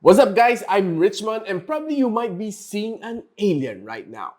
What's up guys, I'm Richmond and probably you might be seeing an alien right now.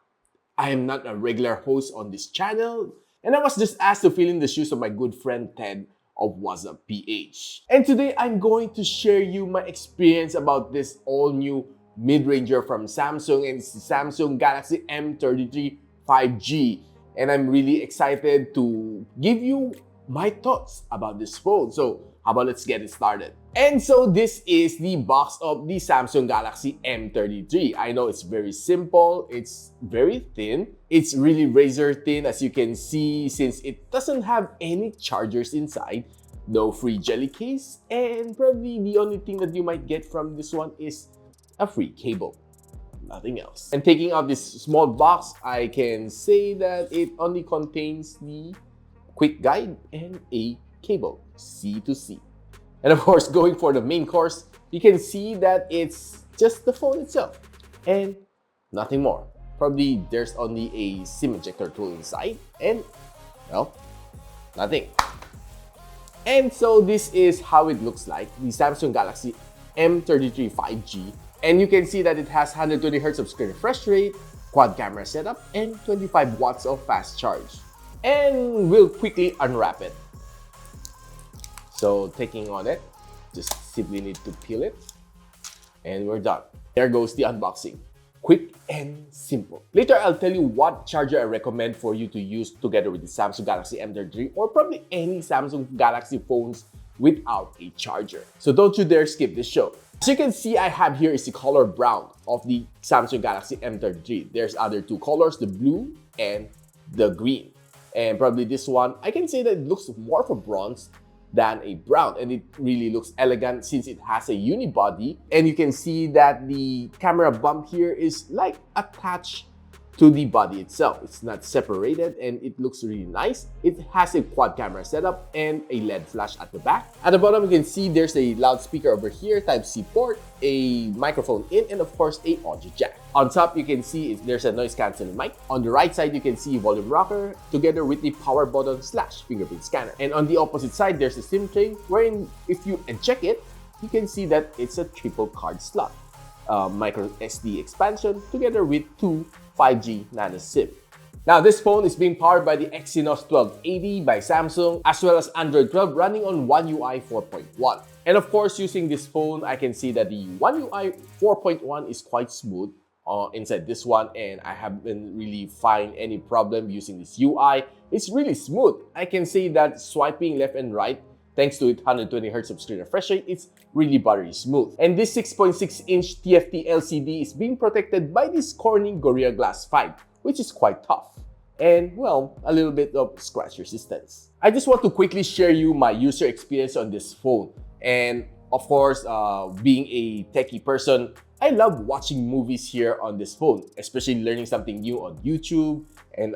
I am not a regular host on this channel and I was just asked to fill in the shoes of my good friend Ted of Wazzup.PH. And today I'm going to share you my experience about this all new mid-ranger from Samsung, and it's the Samsung Galaxy M33 5G. And I'm really excited to give you my thoughts about this phone. So how about let's get it started. And so this is the box of the Samsung Galaxy M33. I know it's very simple, it's very thin. It's really razor thin as you can see, since it doesn't have any chargers inside, no free jelly case, and probably the only thing that you might get from this one is a free cable. Nothing else. And taking out this small box, I can say that it only contains the quick guide and a cable, C to C. And of course, going for the main course, you can see that it's just the phone itself and nothing more. Probably there's only a SIM ejector tool inside and, well, nothing. And so this is how it looks like, the Samsung Galaxy M33 5G. And you can see that it has 120Hz of screen refresh rate, quad camera setup, and 25 watts of fast charge. And we'll quickly unwrap it. So taking on it, just simply need to peel it and we're done. There goes the unboxing. Quick and simple. Later, I'll tell you what charger I recommend for you to use together with the Samsung Galaxy M33 or probably any Samsung Galaxy phones without a charger. So don't you dare skip this show. As you can see, I have here is the color brown of the Samsung Galaxy M33. There's other two colors, the blue and the green. And probably this one, I can say that it looks more of a bronze than a brown, and it really looks elegant since it has a unibody, and you can see that the camera bump here is like attached to the body itself. It's not separated and it looks really nice. It has a quad camera setup and a LED flash at the back. At the bottom, you can see there's a loudspeaker over here, Type-C port, a microphone in, and of course a audio jack. On top, you can see there's a noise cancelling mic. On the right side, you can see volume rocker together with the power button / fingerprint scanner. And on the opposite side, there's a SIM tray wherein if you uncheck it, you can see that it's a triple card slot. Micro SD expansion together with two 5G nano SIM. Now, this phone is being powered by the Exynos 1280 by Samsung, as well as Android 12 running on One UI 4.1. And of course, using this phone, I can see that the One UI 4.1 is quite smooth inside this one, and I haven't really find any problem using this UI. It's really smooth. I can say that swiping left and right, thanks to its 120Hz of screen refresh rate, it's really buttery smooth. And this 6.6-inch TFT LCD is being protected by this Corning Gorilla Glass 5, which is quite tough. And, well, a little bit of scratch resistance. I just want to quickly share you my user experience on this phone. And, of course, being a techie person, I love watching movies here on this phone, especially learning something new on YouTube, and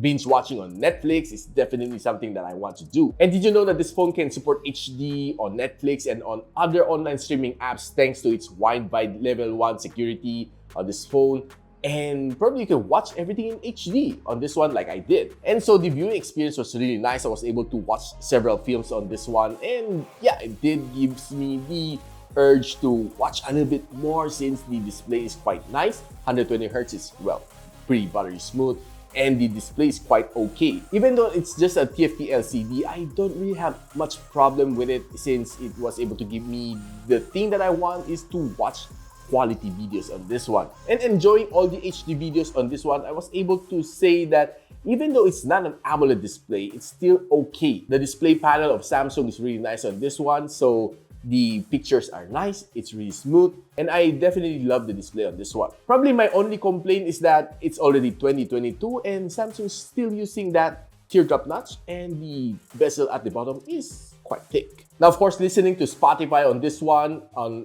binge watching on Netflix is definitely something that I want to do. And did you know that this phone can support HD on Netflix and on other online streaming apps thanks to its wide level 1 security on this phone? And probably you can watch everything in HD on this one like I did. And so the viewing experience was really nice. I was able to watch several films on this one, and yeah, it did gives me the urge to watch a little bit more since the display is quite nice. 120Hz is, well, pretty buttery smooth, and the display is quite okay. Even though it's just a TFT LCD, I don't really have much problem with it since it was able to give me the thing that I want is to watch quality videos on this one. And enjoying all the HD videos on this one, I was able to say that even though it's not an AMOLED display, it's still okay. The display panel of Samsung is really nice on this one, so the pictures are nice, it's really smooth, and I definitely love the display on this one. Probably my only complaint is that it's already 2022 and Samsung's still using that teardrop notch, and the bezel at the bottom is quite thick. Now, of course, listening to Spotify on this one,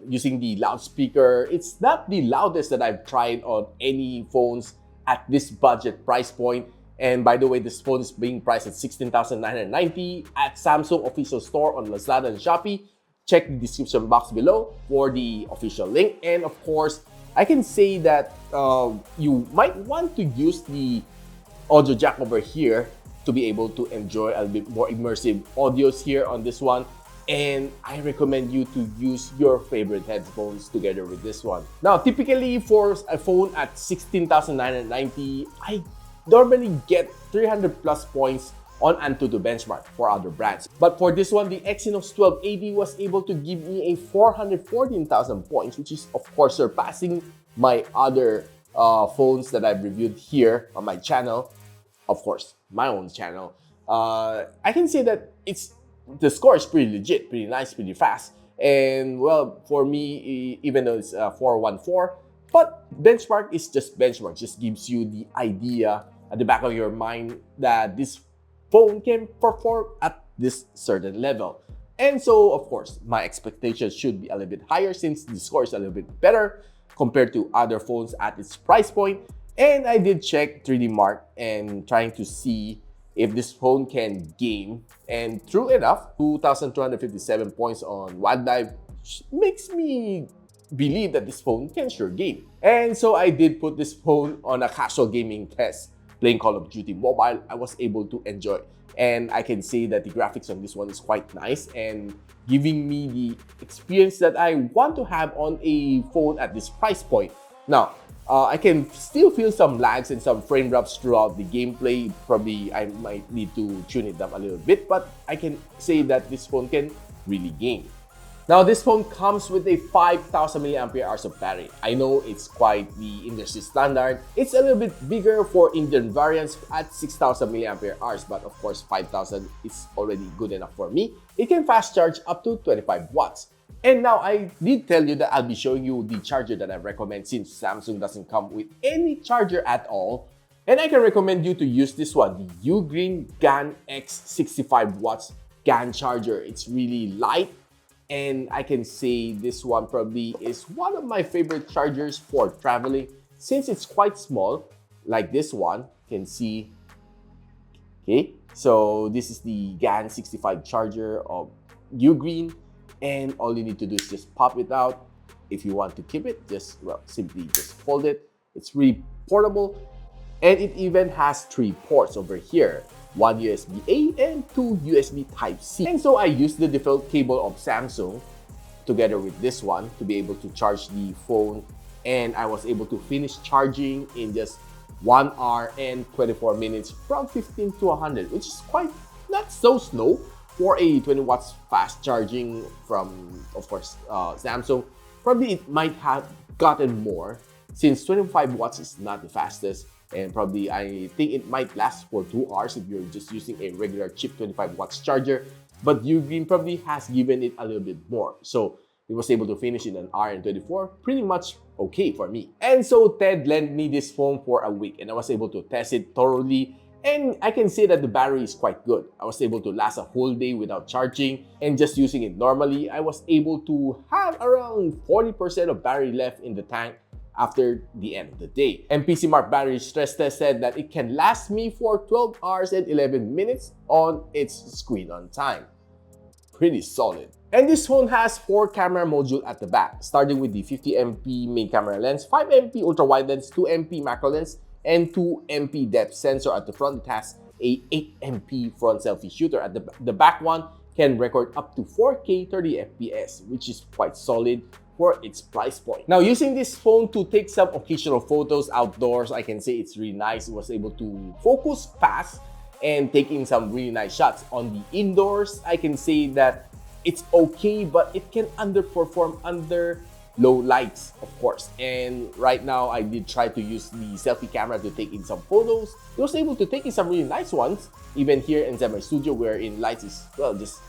using the loudspeaker, it's not the loudest that I've tried on any phones at this budget price point. And by the way, this phone is being priced at $16,990 at Samsung official store on Lazada and Shopee. Check the description box below for the official link. And of course, I can say that you might want to use the audio jack over here to be able to enjoy a bit more immersive audios here on this one. and I recommend you to use your favorite headphones together with this one. Now, typically for a phone at 16,990, I normally get 300 plus points on Antutu benchmark for other brands. But for this one, the Exynos 1280 was able to give me a 414,000 points, which is of course surpassing my other phones that I've reviewed here on my channel. Of course, my own channel. I can say that the score is pretty legit, pretty nice, pretty fast. And well, for me, even though it's 414, but benchmark is just benchmark, just gives you the idea at the back of your mind that this phone can perform at this certain level. And so, of course, my expectations should be a little bit higher since the score is a little bit better compared to other phones at its price point. And I did check 3D Mark and trying to see if this phone can game. And true enough, 2,257 points on WADDive makes me believe that this phone can sure game. And so I did put this phone on a casual gaming test. Playing Call of Duty Mobile, I was able to enjoy. And I can say that the graphics on this one is quite nice and giving me the experience that I want to have on a phone at this price point. Now, I can still feel some lags and some frame drops throughout the gameplay. Probably I might need to tune it down a little bit, but I can say that this phone can really game. Now, this phone comes with a 5,000 mAh of battery. I know it's quite the industry standard. It's a little bit bigger for Indian variants at 6,000 mAh, but of course 5,000 is already good enough for me. It can fast charge up to 25 watts. And now I did tell you that I'll be showing you the charger that I recommend since Samsung doesn't come with any charger at all. And I can recommend you to use this one, the Ugreen GAN X 65 watts GAN charger. It's really light. And I can say this one probably is one of my favorite chargers for traveling since it's quite small, like this one. You can see, okay, so this is the GAN 65 charger of Ugreen, and all you need to do is just pop it out. If you want to keep it, just, well, simply just fold it. It's really portable, and it even has 3 ports over here. 1 USB-A and 2 USB Type-C. And so I used the default cable of Samsung together with this one to be able to charge the phone, and I was able to finish charging in just 1 hour and 24 minutes from 15 to 100, which is quite not so slow for a 20 watts fast charging from, of course, Samsung. Probably it might have gotten more since 25 watts is not the fastest. And probably I think it might last for 2 hours if you're just using a regular cheap 25 watts charger. But Ugreen probably has given it a little bit more. So it was able to finish in 1 hour and 24, pretty much okay for me. And so Ted lent me this phone for a week and I was able to test it thoroughly. And I can say that the battery is quite good. I was able to last a whole day without charging, and just using it normally, I was able to have around 40% of battery left in the tank after the end of the day. And PC Mark battery stress test said that it can last me for 12 hours and 11 minutes on its screen on time. Pretty solid. And this phone has 4 camera module at the back, starting with the 50MP main camera lens, 5MP ultra wide lens, 2MP macro lens, and 2MP depth sensor at the front. It has a 8MP front selfie shooter. At the back one can record up to 4K 30fps, which is quite solid for its price point. Now, using this phone to take some occasional photos outdoors, I can say it's really nice. It was able to focus fast and taking some really nice shots. On the indoors, I can say that it's okay, but it can underperform under low lights, of course. And right now, I did try to use the selfie camera to take in some photos. It was able to take in some really nice ones, even here inside my studio, wherein lights is, well, just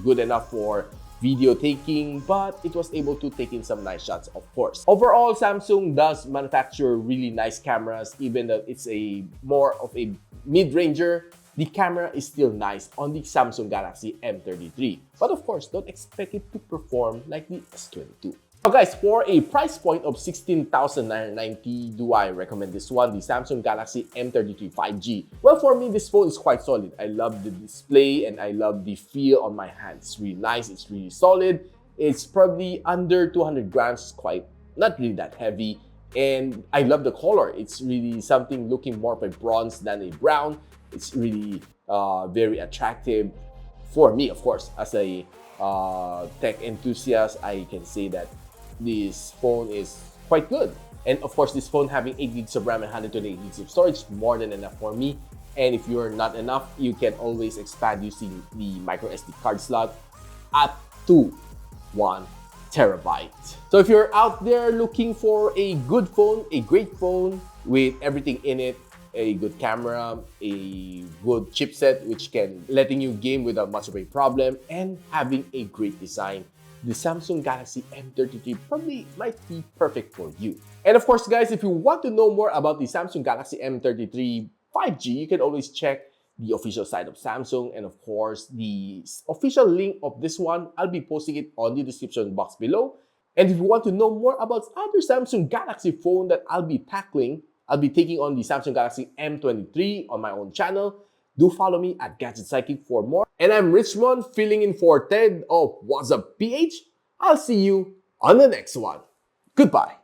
good enough for video taking, but it was able to take in some nice shots, of course. Overall, Samsung does manufacture really nice cameras, even though it's a more of a mid-ranger. The camera is still nice on the Samsung Galaxy M33. But of course, don't expect it to perform like the S22. Now guys, for a price point of 16,990, do I recommend this one, the Samsung Galaxy M33 5G? Well, for me, this phone is quite solid. I love the display and I love the feel on my hand. It's really nice, it's really solid. It's probably under 200 grams, quite not really that heavy. And I love the color. It's really something looking more of a bronze than a brown. It's really very attractive For me, of course, as a tech enthusiast, I can say that this phone is quite good. And of course, this phone having 8 gigs of RAM and 128 gigs of storage, more than enough for me. And if you're not enough, you can always expand using the micro SD card slot up to 1 TB. So if you're out there looking for a good phone, a great phone with everything in it, a good camera, a good chipset which can letting you game without much of a problem, and having a great design, the Samsung Galaxy M33 probably might be perfect for you. And of course, guys, if you want to know more about the Samsung Galaxy M33 5G, you can always check the official site of Samsung, and of course, the official link of this one, I'll be posting it on the description box below. And if you want to know more about other Samsung Galaxy phone that I'll be tackling, I'll be taking on the Samsung Galaxy M23 on my own channel. Do follow me at Gadget Psychic for more. And I'm Richmond, filling in for Ted of Wazzup.PH. I'll see you on the next one. Goodbye.